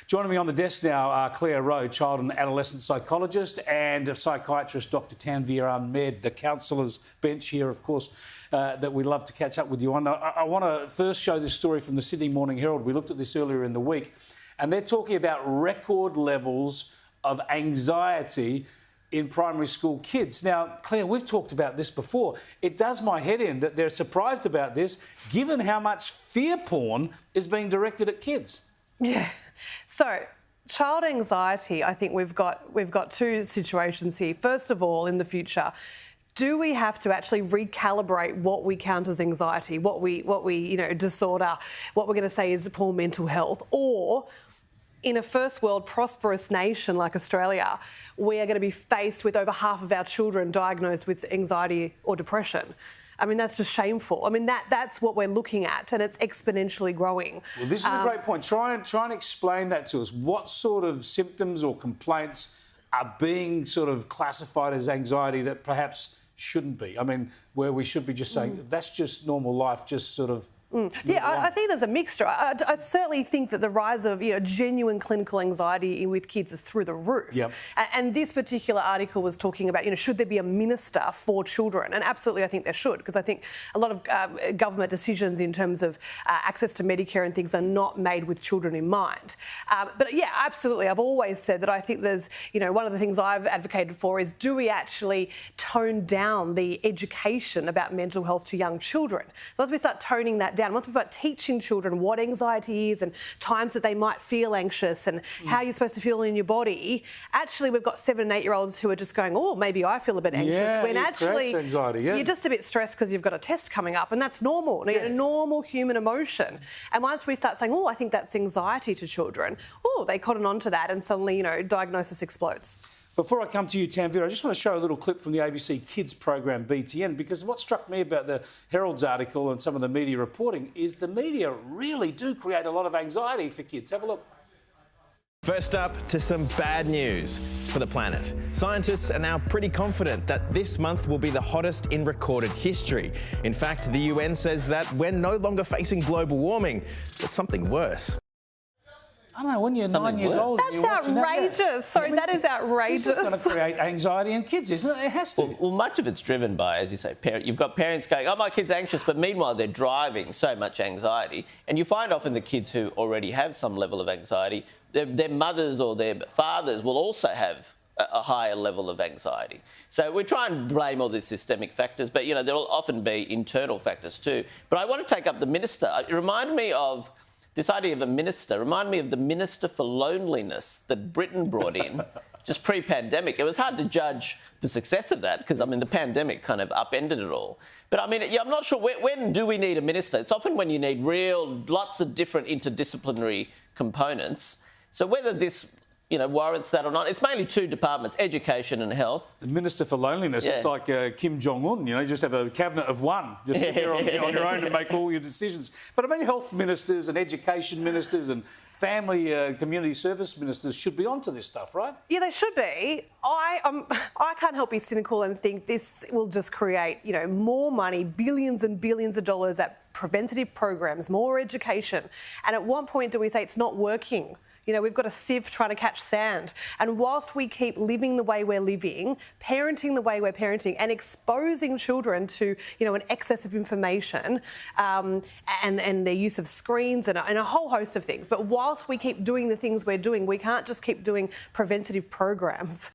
Joining me on the desk now are Claire Rowe, child and adolescent psychologist, and psychiatrist Dr Tanvir Ahmed, the counsellors bench here, of course, that we'd love to catch up with you on. I want to first show this story from the Sydney Morning Herald. We looked at this earlier in the week, and they're talking about record levels of anxiety in primary school kids. Now, Claire, we've talked about this before. It does my head in that they're surprised about this, given how much fear porn is being directed at kids. Yeah. So, child anxiety, I think we've got two situations here. First of all, in the future, do we have to actually recalibrate what we count as anxiety, what we disorder, what we're going to say is poor mental health, or in a first world prosperous nation like Australia, we are going to be faced with over half of our children diagnosed with anxiety or depression? I mean, that's just shameful. I mean, that's what we're looking at, and it's exponentially growing. Well, this is a great point. Try and explain that to us. What sort of symptoms or complaints are being sort of classified as anxiety that perhaps shouldn't be? I mean, where we should be just saying, that's just normal life, just sort of... Yeah, I think there's a mixture. I certainly think that the rise of genuine clinical anxiety with kids is through the roof. Yep. And this particular article was talking about, should there be a minister for children? And absolutely, I think there should, because I think a lot of government decisions in terms of access to Medicare and things are not made with children in mind. But yeah, absolutely. I've always said that I think there's, one of the things I've advocated for is, do we actually tone down the education about mental health to young children? So as we start toning that down, once we start teaching children what anxiety is and times that they might feel anxious and how you're supposed to feel in your body, actually we've got 7 and 8 year olds who are just going, oh, maybe I feel a bit anxious, when actually anxiety, you're just a bit stressed because you've got a test coming up, and that's normal, a normal human emotion. And once we start saying, oh, I think that's anxiety to children, oh, they cotton on to that, and suddenly, diagnosis explodes. Before I come to you, Tanvir, I just want to show a little clip from the ABC Kids program BTN, because what struck me about the Herald's article and some of the media reporting is the media really do create a lot of anxiety for kids. Have a look. First up, to some bad news for the planet. Scientists are now pretty confident that this month will be the hottest in recorded history. In fact, the UN says that we're no longer facing global warming, but something worse. I don't know, when you're 9 years old... That's outrageous. Sorry, that is outrageous. This is going to create anxiety in kids, isn't it? It has to. Well, much of it's driven by, as you say, you've got parents going, oh, my kid's anxious, but meanwhile they're driving so much anxiety. And you find often the kids who already have some level of anxiety, their mothers or their fathers will also have a higher level of anxiety. So we try and blame all these systemic factors, but, there'll often be internal factors too. But I want to take up the minister. It reminded me of... This idea of a minister reminded me of the Minister for Loneliness that Britain brought in just pre-pandemic. It was hard to judge the success of that because, the pandemic kind of upended it all. But, I'm not sure, when do we need a minister? It's often when you need lots of different interdisciplinary components. So whether this... warrants that or not. It's mainly 2 departments, education and health. The Minister for Loneliness, it's like Kim Jong-un, you just have a cabinet of one, just sit there on your own and make all your decisions. But health ministers and education ministers and family community service ministers should be onto this stuff, right? Yeah, they should be. I can't help be cynical and think this will just create, more money, billions and billions of dollars at preventative programs, more education. And at what point do we say it's not working? We've got a sieve trying to catch sand. And whilst we keep living the way we're living, parenting the way we're parenting, and exposing children to, an excess of information and their use of screens and a whole host of things. But whilst we keep doing the things we're doing, we can't just keep doing preventative programs